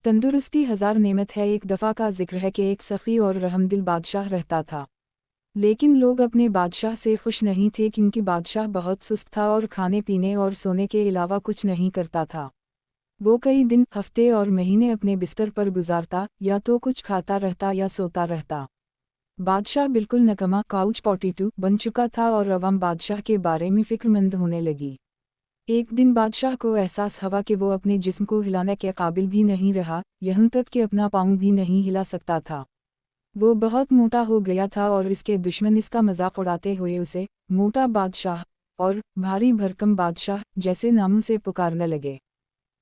तंदुरुस्ती हज़ार नेमत है। एक दफ़ा का जिक्र है कि एक सख़ी और रहमदिल बादशाह रहता था, लेकिन लोग अपने बादशाह से खुश नहीं थे क्योंकि बादशाह बहुत सुस्त था और खाने पीने और सोने के अलावा कुछ नहीं करता था। वो कई दिन, हफ्ते और महीने अपने बिस्तर पर गुजारता, या तो कुछ खाता रहता या सोता रहता। बादशाह बिल्कुल नकमा काउच पोटैटो बन चुका था और अवाम बादशाह के बारे में फिक्रमंद होने लगी। एक दिन बादशाह को एहसास हुआ कि वो अपने जिस्म को हिलाने के काबिल भी नहीं रहा, यहाँ तक कि अपना पाँव भी नहीं हिला सकता था। वो बहुत मोटा हो गया था और इसके दुश्मन इसका मजाक उड़ाते हुए उसे मोटा बादशाह और भारी भरकम बादशाह जैसे नामों से पुकारने लगे।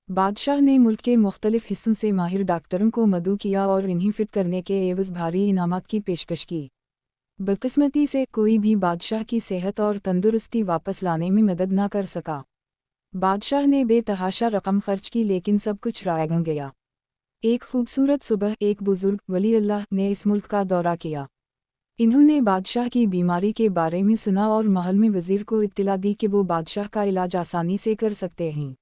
बादशाह ने मुल्क के मुख्तलिफ हिस्सों से माहिर डॉक्टरों को मदऊ किया और इन्हें फिट करने के एवज़ भारी इनामात की पेशकश की। बदकिस्मती से कोई भी बादशाह की सेहत और तंदुरुस्ती वापस लाने में मदद न कर सका। बादशाह ने बेतहाशा रकम खर्च की, लेकिन सब कुछ रायग गया। एक खूबसूरत सुबह एक बुजुर्ग वली अल्लाह ने इस मुल्क का दौरा किया। इन्होंने बादशाह की बीमारी के बारे में सुना और महल में वज़ीर को इत्तला दी कि वो बादशाह का इलाज आसानी से कर सकते हैं।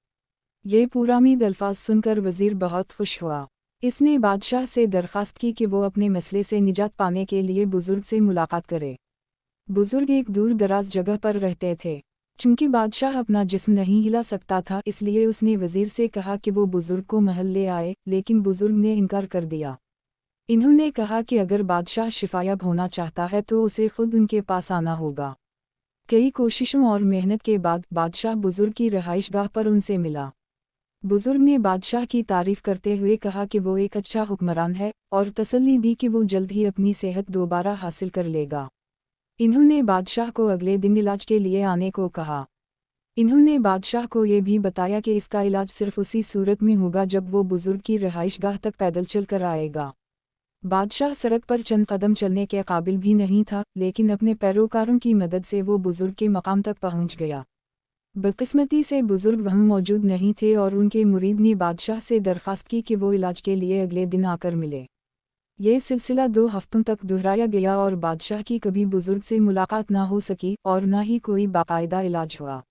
ये पुरामीद अल्फाज सुनकर वज़ीर बहुत खुश हुआ। इसने बादशाह से दरख्वास्त की कि वो अपने मसले से निजात पाने के लिए बुजुर्ग से मुलाकात करे। बुजुर्ग एक दूर दराज जगह पर रहते थे। चूंकि बादशाह अपना जिस्म नहीं हिला सकता था, इसलिए उसने वज़ीर से कहा कि वो बुजुर्ग को महल ले आए, लेकिन बुजुर्ग ने इनकार कर दिया। इन्होंने कहा कि अगर बादशाह शिफायाब होना चाहता है तो उसे खुद उनके पास आना होगा। कई कोशिशों और मेहनत के बाद बादशाह बुजुर्ग की रहाइशगाह पर उनसे मिला। बुजुर्ग ने बादशाह की तारीफ करते हुए कहा कि वो एक अच्छा हुक्मरान है और तसल्ली दी कि वो जल्द ही अपनी सेहत दोबारा हासिल कर लेगा। इन्होंने बादशाह को अगले दिन इलाज के लिए आने को कहा। इन्होंने बादशाह को ये भी बताया कि इसका इलाज सिर्फ उसी सूरत में होगा जब वो बुजुर्ग की रहाइशगाह तक पैदल चल कर आएगा। बादशाह सड़क पर चंद कदम चलने के काबिल भी नहीं था, लेकिन अपने पैरोकारों की मदद से वो बुजुर्ग के मकाम तक पहुंच गया। बदकिस्मती से बुजुर्ग वहाँ मौजूद नहीं थे और उनके मुरीद ने बादशाह से दरख्वास्त की कि वो इलाज के लिए अगले दिन आकर मिले। ये सिलसिला 2 हफ्तों तक दोहराया गया और बादशाह की कभी बुजुर्ग से मुलाकात ना हो सकी और ना ही कोई बाकायदा इलाज हुआ।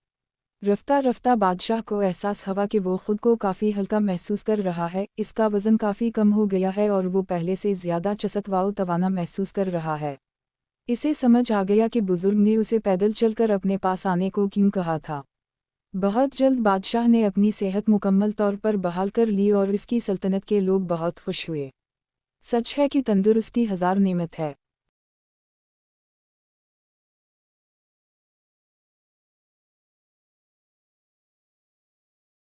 रफ्ता रफ्ता बादशाह को एहसास हुआ कि वो खुद को काफ़ी हल्का महसूस कर रहा है, इसका वज़न काफ़ी कम हो गया है और वो पहले से ज़्यादा चस्त व तवाना महसूस कर रहा है। इसे समझ आ गया कि बुजुर्ग ने उसे पैदल चलकर अपने पास आने को क्यों कहा था। बहुत जल्द बादशाह ने अपनी सेहत मुकम्मल तौर पर बहाल कर ली और इसकी सल्तनत के लोग बहुत खुश हुए। सच है कि तंदुरुस्ती हज़ार नेमत है।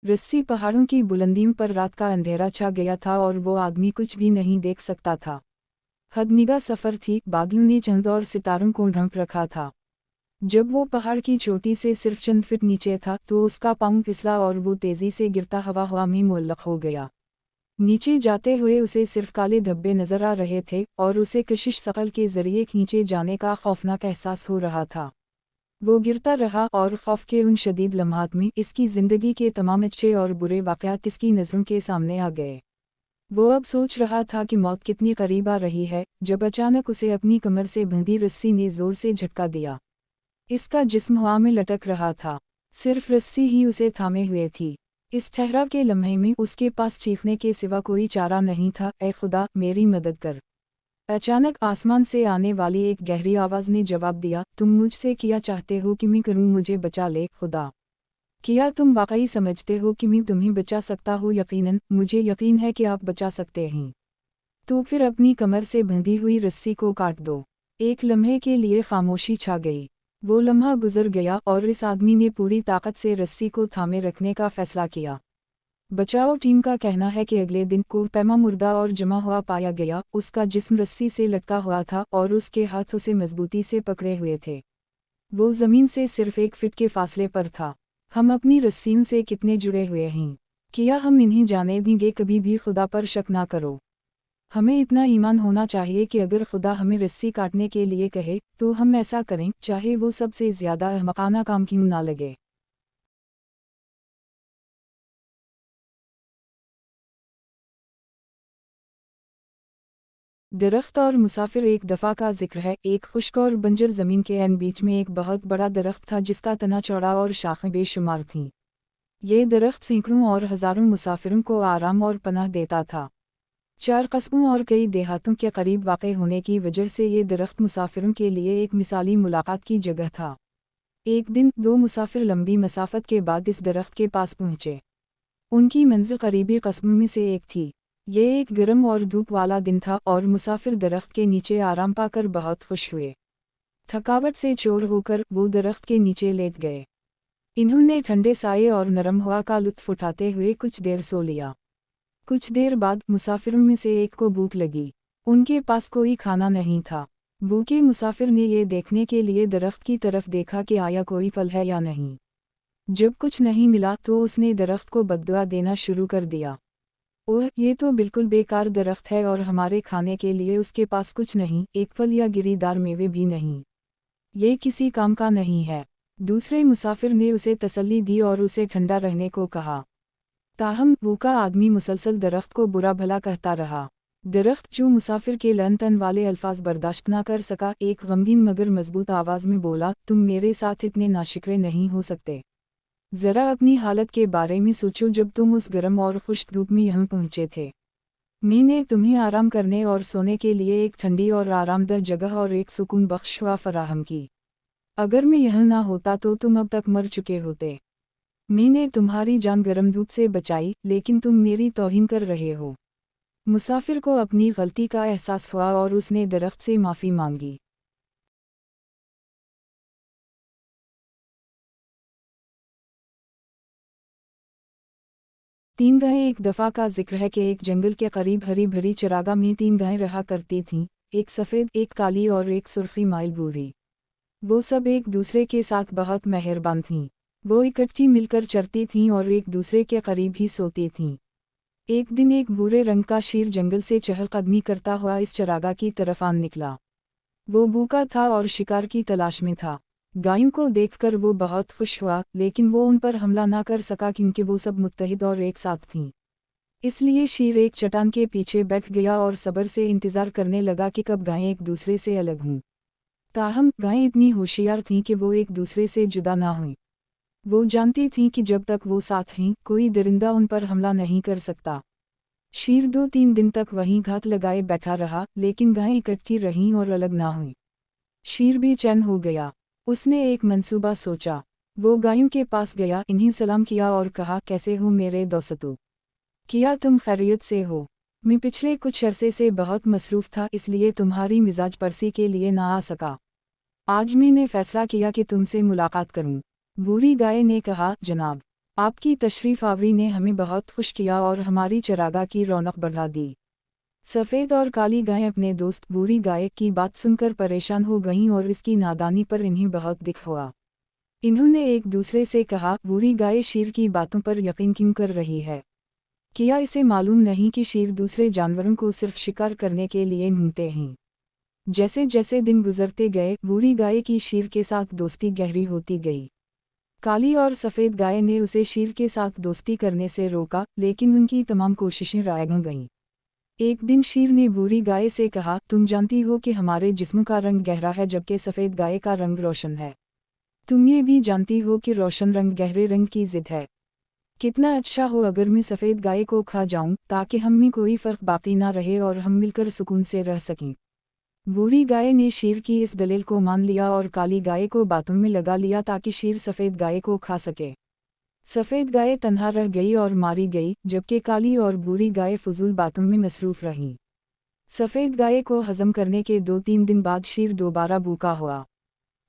रस्सी पहाड़ों की बुलंदियों पर रात का अंधेरा छा गया था और वो आदमी कुछ भी नहीं देख सकता था। हदनिगा सफ़र थी, बादलों ने चंद और सितारों को ढंक रखा था। जब वो पहाड़ की चोटी से सिर्फ चंद फीट नीचे था तो उसका पाँव फिसला और वो तेज़ी से गिरता हवा में मुअल्लक़ हो गया। नीचे जाते हुए उसे सिर्फ काले धब्बे नजर आ रहे थे और उसे कशिश शकल के जरिए खींचे जाने का खौफनाक एहसास हो रहा था। वो गिरता रहा और खौफ के उन शदीद लम्हात में इसकी ज़िंदगी के तमाम अच्छे और बुरे वाक़यात इसकी नज़रों के सामने आ गए। वो अब सोच रहा था कि मौत कितनी करीब आ रही है, जब अचानक उसे अपनी कमर से बंधी रस्सी ने ज़ोर से झटका दिया। इसका जिस्म हवा में लटक रहा था, सिर्फ रस्सी ही उसे थामे हुए थी। इस ठहराव के लम्हे में उसके पास चीखने के सिवा कोई चारा नहीं था, ऐ खुदा मेरी मदद कर। अचानक आसमान से आने वाली एक गहरी आवाज़ ने जवाब दिया, तुम मुझसे क्या चाहते हो कि मैं करूं? मुझे बचा ले खुदा। क्या तुम वाकई समझते हो कि मैं तुम्हें बचा सकता हूँ? यकीनन, मुझे यकीन है कि आप बचा सकते हैं। तो फिर अपनी कमर से बंधी हुई रस्सी को काट दो। एक लम्हे के लिए खामोशी छा गई। वो लम्हा गुजर गया और इस आदमी ने पूरी ताकत से रस्सी को थामे रखने का फैसला किया। बचाव टीम का कहना है कि अगले दिन को पैमा मुर्दा और जमा हुआ पाया गया। उसका जिस्म रस्सी से लटका हुआ था और उसके हाथ उसे मजबूती से पकड़े हुए थे। वो ज़मीन से सिर्फ 1 फीट के फासले पर था। हम अपनी रस्सियों से कितने जुड़े हुए हैं, क्या हम इन्हें जाने देंगे? कभी भी खुदा पर शक ना करो। हमें इतना ईमान होना चाहिए कि अगर खुदा हमें रस्सी काटने के लिए कहे तो हम ऐसा करें, चाहे वो सबसे ज़्यादा अहमकाना काम क्यों ना लगे। दरख्त और मुसाफिर। एक दफ़ा का जिक्र है, एक खुश्क और बंजर ज़मीन के बीच में एक बहुत बड़ा दरख्त था जिसका तना चौड़ा और शाखें बेशुमार थीं। ये दरख्त सैकड़ों और हज़ारों मुसाफिरों को आराम और पनाह देता था। 4 कस्बों और कई देहातों के करीब वाक़ होने की वजह से ये दरख्त मुसाफिरों के लिए एक मिसाली मुलाकात की जगह था। एक दिन 2 मुसाफिर लंबी मसाफत के बाद इस दरख्त के पास पहुँचे। उनकी मंजिल करीबी कस्बों में से एक थी। ये एक गर्म और धूप वाला दिन था और मुसाफिर दरख्त के नीचे आराम पाकर बहुत खुश हुए। थकावट से चोर होकर वो दरख्त के नीचे लेट गए। इन्होंने ठंडे साये और नरम हवा का लुत्फ़ उठाते हुए कुछ देर सो लिया। कुछ देर बाद मुसाफिरों में से एक को भूख लगी। उनके पास कोई खाना नहीं था। भूखे मुसाफिर ने ये देखने के लिए दरख्त की तरफ देखा कि आया कोई फल है या नहीं। जब कुछ नहीं मिला तो उसने दरख्त को बद्दुआ देना शुरू कर दिया। ओह, ये तो बिल्कुल बेकार दरख्त है और हमारे खाने के लिए उसके पास कुछ नहीं, एक फल या गिरीदार मेवे भी नहीं। ये किसी काम का नहीं है। दूसरे मुसाफिर ने उसे तसल्ली दी और उसे ठंडा रहने को कहा। ताहम भूखा आदमी मुसलसल दरख्त को बुरा भला कहता रहा। दरख्त जो मुसाफिर के लन तन वाले अल्फाज बर्दाश्त ना कर सका, एक गमगीन मगर मजबूत आवाज़ में बोला, तुम मेरे साथ इतने नाशिक्रे नहीं हो सकते। ज़रा अपनी हालत के बारे में सोचो जब तुम उस गर्म और खुश्क धूप में यहाँ पहुँचे थे। मैंने तुम्हें आराम करने और सोने के लिए एक ठंडी और आरामदह जगह और एक सुकून बख्श हवा फराहम की। अगर मैं यहाँ ना होता तो तुम अब तक मर चुके होते। मैंने तुम्हारी जान गर्म धूप से बचाई, लेकिन तुम मेरी तौहीन कर रहे हो। मुसाफिर को अपनी गलती का एहसास हुआ और उसने दरख्त से माफ़ी मांगी। 3 गायें। एक दफ़ा का जिक्र है कि एक जंगल के करीब हरी भरी चरागाह में 3 गायें रहा करती थीं, एक सफ़ेद, एक काली और एक सुर्खी माइल भूरी। वो सब एक दूसरे के साथ बहुत मेहरबान थीं। वो इकट्ठी मिलकर चरती थीं और एक दूसरे के करीब ही सोती थीं। एक दिन एक भूरे रंग का शेर जंगल से चहलकदमी करता हुआ इस चरागाह की तरफ आन निकला। वो भूखा था और शिकार की तलाश में था। गायों को देखकर वो बहुत खुश हुआ, लेकिन वो उन पर हमला ना कर सका क्योंकि वो सब मुत्तहिद और एक साथ थीं। इसलिए शेर एक चट्टान के पीछे बैठ गया और सब्र से इंतज़ार करने लगा कि कब गायें एक दूसरे से अलग हों। ताहम गायें इतनी होशियार थीं कि वो एक दूसरे से जुदा ना हुईं। वो जानती थीं कि जब तक वो साथ हैं, कोई दरिंदा उन पर हमला नहीं कर सकता। शेर 2-3 दिन तक वहीं घात लगाए बैठा रहा, लेकिन गायें इकट्ठी रहीं और अलग ना हुईं। शेर बेचैन हो गया। उसने एक मंसूबा सोचा। वो गायों के पास गया, इन्हें सलाम किया और कहा, कैसे हो मेरे दोस्तों? क्या तुम खैरियत से हो? मैं पिछले कुछ अरसे से बहुत मसरूफ़ था, इसलिए तुम्हारी मिजाज परसी के लिए ना आ सका। आज मैंने फ़ैसला किया कि तुमसे मुलाकात करूं। बूढ़ी गाय ने कहा, जनाब, आपकी तशरीफ़ आवरी ने हमें बहुत खुश किया और हमारी चरागाह की रौनक बढ़ा दी। सफ़ेद और काली गायें अपने दोस्त बूढ़ी गाय की बात सुनकर परेशान हो गईं और इसकी नादानी पर इन्हें बहुत दुख हुआ। इन्होंने एक दूसरे से कहा, बूढ़ी गाय शेर की बातों पर यकीन क्यों कर रही है? क्या इसे मालूम नहीं कि शेर दूसरे जानवरों को सिर्फ शिकार करने के लिए ढूंढते हैं? जैसे जैसे दिन गुजरते गए, बूढ़ी गाय की शेर के साथ दोस्ती गहरी होती गई। काली और सफ़ेद गाय ने उसे शेर के साथ दोस्ती करने से रोका, लेकिन उनकी तमाम कोशिशें रायगा गईं। एक दिन शेर ने बूढ़ी गाय से कहा, तुम जानती हो कि हमारे जिस्म का रंग गहरा है जबकि सफ़ेद गाय का रंग रोशन है। तुम ये भी जानती हो कि रोशन रंग गहरे रंग की ज़िद है। कितना अच्छा हो अगर मैं सफ़ेद गाय को खा जाऊं, ताकि हम में कोई फ़र्क बाकी ना रहे और हम मिलकर सुकून से रह सकें। बूढ़ी गाय ने शेर की इस दलील को मान लिया और काली गाय को बातों में लगा लिया ताकि शेर सफ़ेद गाय को खा सके। सफ़ेद गाय तन्हा रह गई और मारी गई, जबकि काली और बूढ़ी गाय फजूल बातों में मसरूफ़ रहीं। सफ़ेद गाय को हज़म करने के 2-3 दिन बाद शेर दोबारा भूखा हुआ।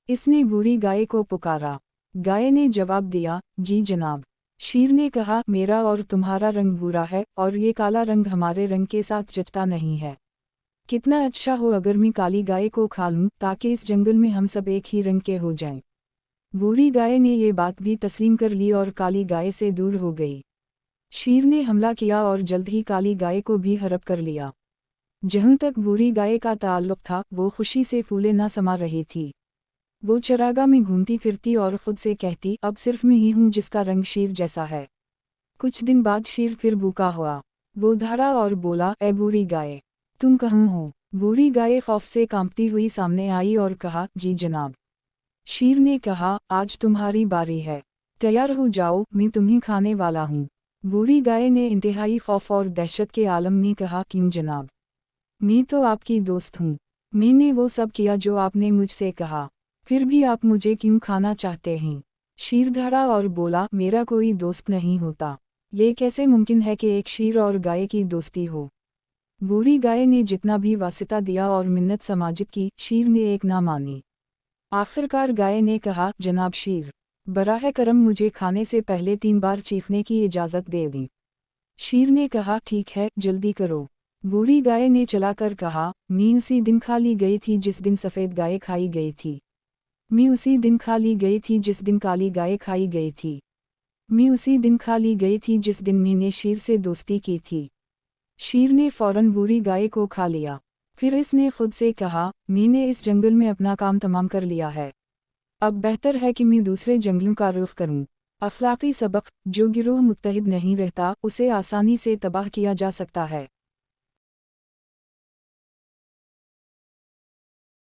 इसने बूढ़ी गाय को पुकारा। गाय ने जवाब दिया, जी जनाब। शेर ने कहा, मेरा और तुम्हारा रंग भूरा है और ये काला रंग हमारे रंग के साथ जचता नहीं है। कितना अच्छा हो अगर मैं काली गाय को खा लूं, ताकि इस जंगल में हम सब एक ही रंग के हो जाएं। बूढ़ी गाय ने ये बात भी तस्लीम कर ली और काली गाय से दूर हो गई। शेर ने हमला किया और जल्द ही काली गाय को भी हड़प कर लिया। जहाँ तक बूढ़ी गाय का ताल्लुक था, वो खुशी से फूले ना समा रही थी। वो चरागाह में घूमती फिरती और खुद से कहती, अब सिर्फ मैं ही हूँ जिसका रंग शेर जैसा है। कुछ दिन बाद शेर फिर भूखा हुआ। वो दहाड़ा और बोला, ए बूढ़ी गाय, तुम कहाँ हो? बूढ़ी गाय खौफ से कांपती हुई सामने आई और कहा, जी जनाब। शेर ने कहा, आज तुम्हारी बारी है। तैयार हो जाओ, मैं तुम्हें खाने वाला हूँ। बूढ़ी गाय ने इंतहाई खौफ और दहशत के आलम में कहा, क्यों जनाब, मैं तो आपकी दोस्त हूँ। मैंने वो सब किया जो आपने मुझसे कहा, फिर भी आप मुझे क्यों खाना चाहते हैं? शेर धड़ा और बोला, मेरा कोई दोस्त नहीं होता। ये कैसे मुमकिन है कि एक शेर और गाय की दोस्ती हो? बूढ़ी गाय ने जितना भी वास्ता दिया और मिन्नत समाजित की, शेर ने एक ना मानी। आखिरकार गाय ने कहा, जनाब शेर, बराह करम मुझे खाने से पहले 3 बार चीखने की इजाज़त दे दी। शेर ने कहा, ठीक है, जल्दी करो। बूढ़ी गाय ने चलाकर कहा, मैं उसी दिन खा ली गई थी जिस दिन सफ़ेद गाय खाई गई थी। मैं उसी दिन खा ली गई थी जिस दिन काली गाय खाई गई थी। मैं उसी दिन खा ली गई थी जिस दिन मैंने शेर से दोस्ती की थी। शेर ने फौरन बूढ़ी गाय को खा लिया। फिर इसने खुद से कहा, मैंने इस जंगल में अपना काम तमाम कर लिया है। अब बेहतर है कि मैं दूसरे जंगलों का रुख करूं। अखलाकी सबक, जो गिरोह मुत्तहिद नहीं रहता, उसे आसानी से तबाह किया जा सकता है।